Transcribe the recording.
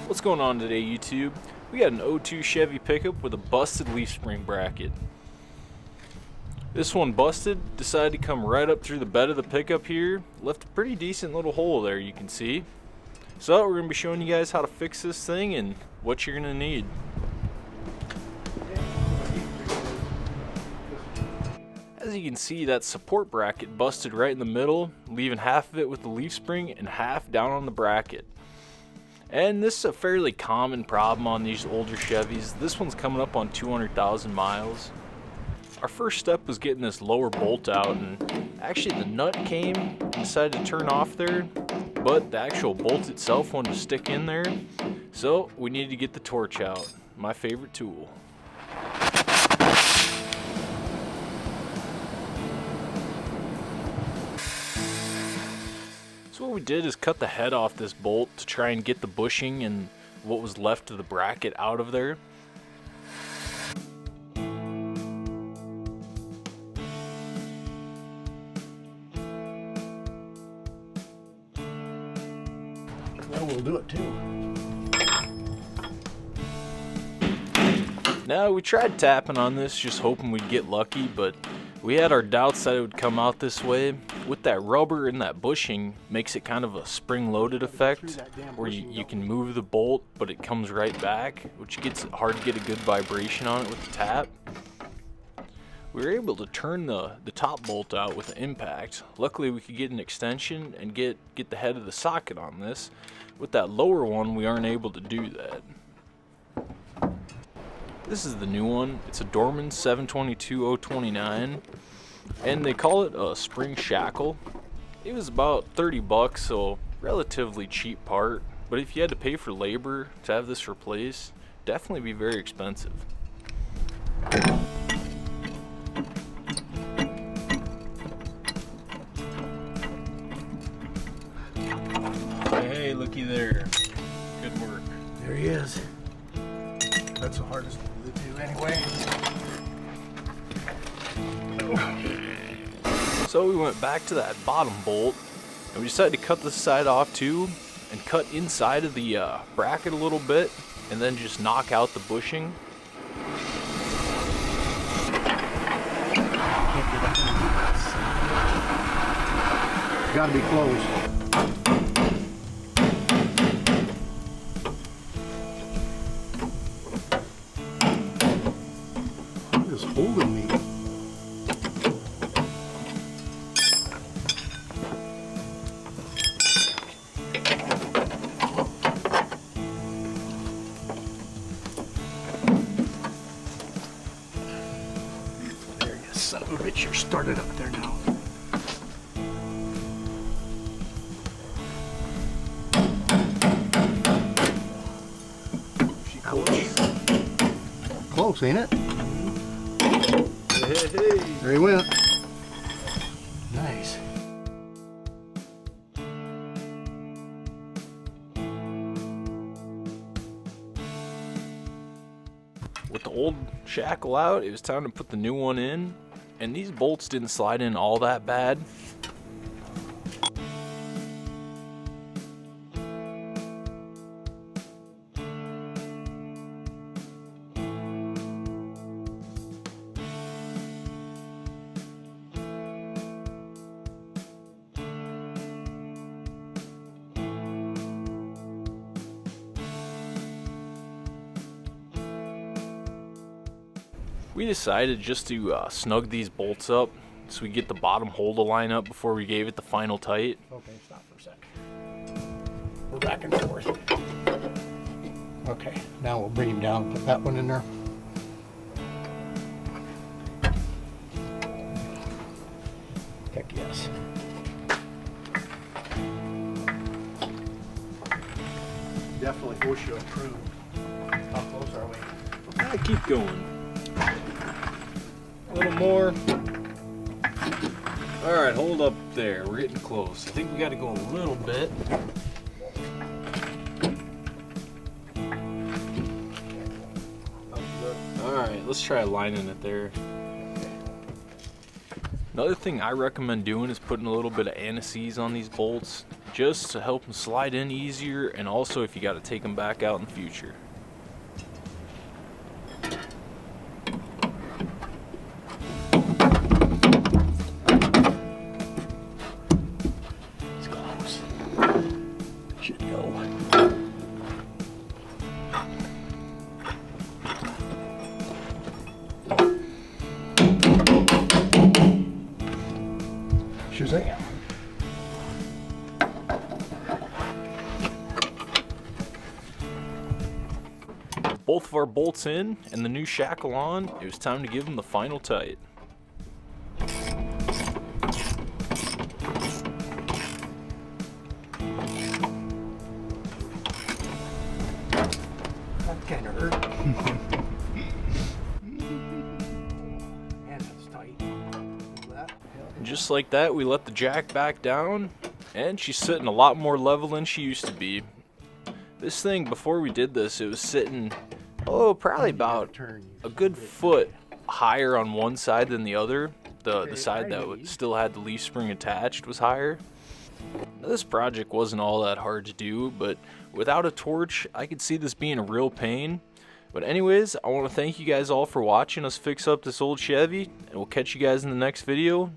What's going on today, YouTube? We got an 02 Chevy pickup with a busted leaf spring bracket. This one busted, decided to come right up through the bed of the pickup here, left a pretty decent little hole there, you can see. So we're going to be showing you guys how to fix this thing and what you're going to need. As you can see, that support bracket busted right in the middle, leaving half of it with the leaf spring and half down on the bracket. And this is a fairly common problem on these older Chevys. This one's coming up on 200,000 miles. Our first step was getting this lower bolt out, and actually the nut came and decided to turn off there, but the actual bolt itself wanted to stick in there, so we needed to get the torch out, my favorite tool. So what we did is cut the head off this bolt to try and get the bushing and what was left of the bracket out of there. Well, we'll do it too. Now, we tried tapping on this, just hoping we'd get lucky, but we had our doubts that it would come out this way. With that rubber and that bushing, makes it kind of a spring-loaded effect, where you can move the bolt, but it comes right back, which gets it hard to get a good vibration on it with the tap. We were able to turn the top bolt out with the impact. Luckily, we could get an extension and get the head of the socket on this. With that lower one, we aren't able to do that. This is the new one. It's a Dorman 722-029, and they call it a spring shackle. It was about 30 bucks, so relatively cheap part, but if you had to pay for labor to have this replaced, definitely be very expensive. Hey, looky there. Good work. There he is. That's the hardest thing to do anyway. So we went back to that bottom bolt, and we decided to cut this side off too, and cut inside of the bracket a little bit, and then just knock out the bushing. Gotta be close. It's holding me. There you son of a bitch, you're started up there now. Close, ain't it? Hey. There he went. Nice. With the old shackle out, it was time to put the new one in, and these bolts didn't slide in all that bad. We decided just to snug these bolts up so we get the bottom hole to line up before we gave it the final tight. Okay, stop for a sec. We're back and forth. Okay, now we'll bring him down, put that one in there. Heck yes. Definitely OSHA approved. How close are we? Keep going. A little more. Alright, hold up there. We're getting close. I think we got to go a little bit. Alright, let's try lining it there. Another thing I recommend doing is putting a little bit of anti-seize on these bolts. just to help them slide in easier, and also if you got to take them back out in the future. It's close. Should go. Shazam. Both of our bolts in and the new shackle on, it was time to give them the final tight. That kind of hurt. Man, that's tight. And just like that, we let the jack back down, and she's sitting a lot more level than she used to be. This thing, before we did this, it was sitting, probably about a good foot higher on one side than the other. The side that still had the leaf spring attached was higher. Now, this project wasn't all that hard to do, but without a torch, I could see this being a real pain. But anyways, I want to thank you guys all for watching us fix up this old Chevy, and we'll catch you guys in the next video.